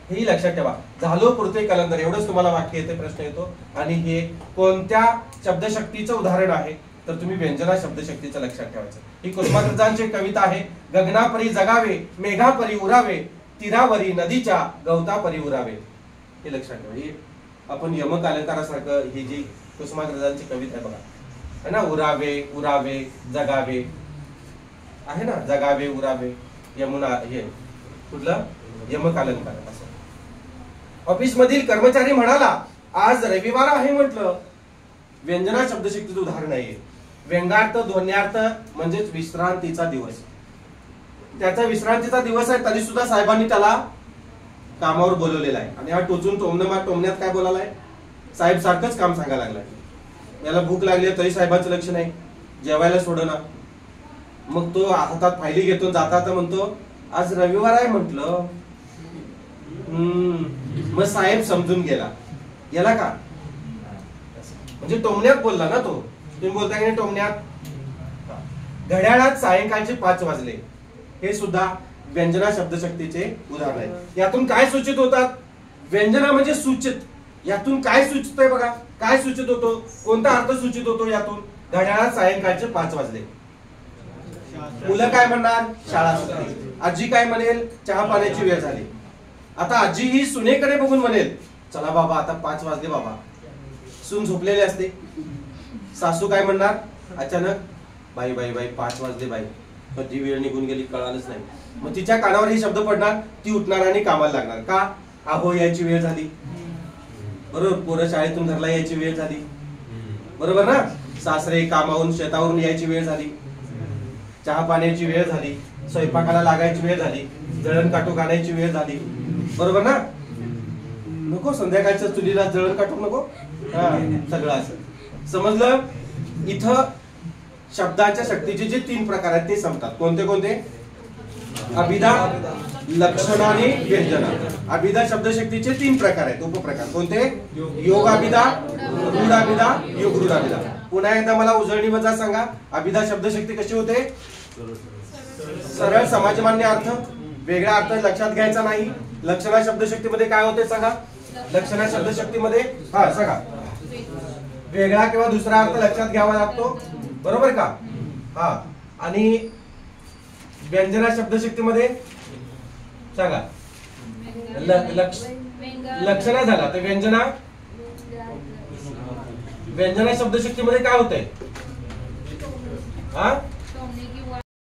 हे लक्षात ठेवा. झालो पुरते कलंदर एवढंच तुम्हाला वाक्य येते, प्रश्न येतो. आणि हे कोणत्या शब्दशक्तीचं उदाहरण आहे? तर तुम्ही व्यंजना शब्दशक्तीचं लक्षात ठेवायचं. ही कुसुमाग्रजांची कविता आहे. गगनापरी जगावे, मेघापरी उरावे, तीरावरी नदीच्या गवतापरी उरावे. हे लक्षात ठेवा. ही आपण यमक अलंकारासारखं ही जी कुसुमाग्रजांची कविता आहे बघा, है ना. उरावे, उरावे, जगावे आहे ना, जगावे, उरावे, यमुना, हे कुठलं यमक अलंकार असं. ऑफिस मधील कर्मचारी म्हणाला, आज रविवार आहे म्हटलं. व्यंजना शब्दशक्तीचं उदाहरण आहे. व्यंगार्थ ध्वन्यार्थ म्हणजेच विश्रांतीचा दिवस. त्याचा विश्रांतीचा दिवस आहे, तरी सुद्धा साहेबांनी त्याला कामावर बोलवलेला आहे. आणि हा टोचून टोमण्यात काय बोलायलाय? साहेब सारखंच काम सांगायला लागलाय. याला भूक लागली तरी साहेबांचं लक्ष नाही, जेवायला सोडना. मग तो हातात फायली घेतो, जाता म्हणतो आज रविवार आहे म्हटलं. मग साहेब समजून गेला. गेला का? म्हणजे टोमण्यात बोलला ना तो. तुम्ही बोलता की टोमण्यात. घड्याळात सायंकाळचे 5 वाजले, हे सुद्धा व्यंजना शब्दशक्तीचे उदाहरण आहे. यातून काय सूचित होतात? व्यंजना म्हणजे सूचित. यातून काय सूचित आहे बघा, काय सूचित होतो, कोणता अर्थ सूचित होतो यातून? घड्याळात सायंकाळचे 5 वाजले. मुलं काय म्हणणार? शाळा सुटली. आजी काय म्हणेल, चहा पाण्याची वेळ झाली. आता आजी ही सुनेकडे बघून म्हणेल, चला बाबा आता 5 वाजले बाबा. सून झोपलेली असते. सासू काय म्हणणार, अचानक, बाई बाई बाई 5 वाजले बाई, कधी वेळ निघून गेली कळालंच नाही. मग तिच्या कानावर हे शब्द पडणार, ती उठणार आणि कामाला लागणार. का, अहो यायची वेळ झाली. बरोबर, पोरं शाळेतून घरला यायची वेळ झाली. बरोबर ना, सासरे कामावरून शेतावरून यायची वेळ झाली, चहा पाण्याची वेळ झाली, स्वयंपाकाला लागायची वेळ झाली, जळण काटूक आणायची वेळ झाली. बरोबर ना, नको संध्याकाळच्या चुलीला जळण काटूक नको. सगळं असं समजलं. इथं शब्दाच्या शक्तीचे जे 3 प्रकार आहेत ते संपतात. कोणते कोणते? अभिधा, लक्षण आणि व्यंजना. अभिधा शब्दशक्तीचे 3 प्रकार आहेत, उपप्रकार. कोणते? योगाभिधा, रूढाभिधा, योगरूढाभिधा. पुन्हा एकदा मला उजळणी वजा सांगा. अभिधा शब्दशक्ती कशी होते? सरळ समाजमान्य अर्थ, वेगळा अर्थ लक्षात घ्यायचा नाही. लक्षणा शब्दशक्तीमध्ये काय होते सांगा? लक्षणा शब्दशक्तीमध्ये सांगा, वेगळा किंवा दुसरा अर्थ लक्षात घ्यावा लागतो. बरोबर का? आणि व्यंजना शब्दशक्तीमध्ये सांगा, लक्षणा झाला तर व्यंजना. व्यंजना शब्दशक्तीमध्ये काय होतंय?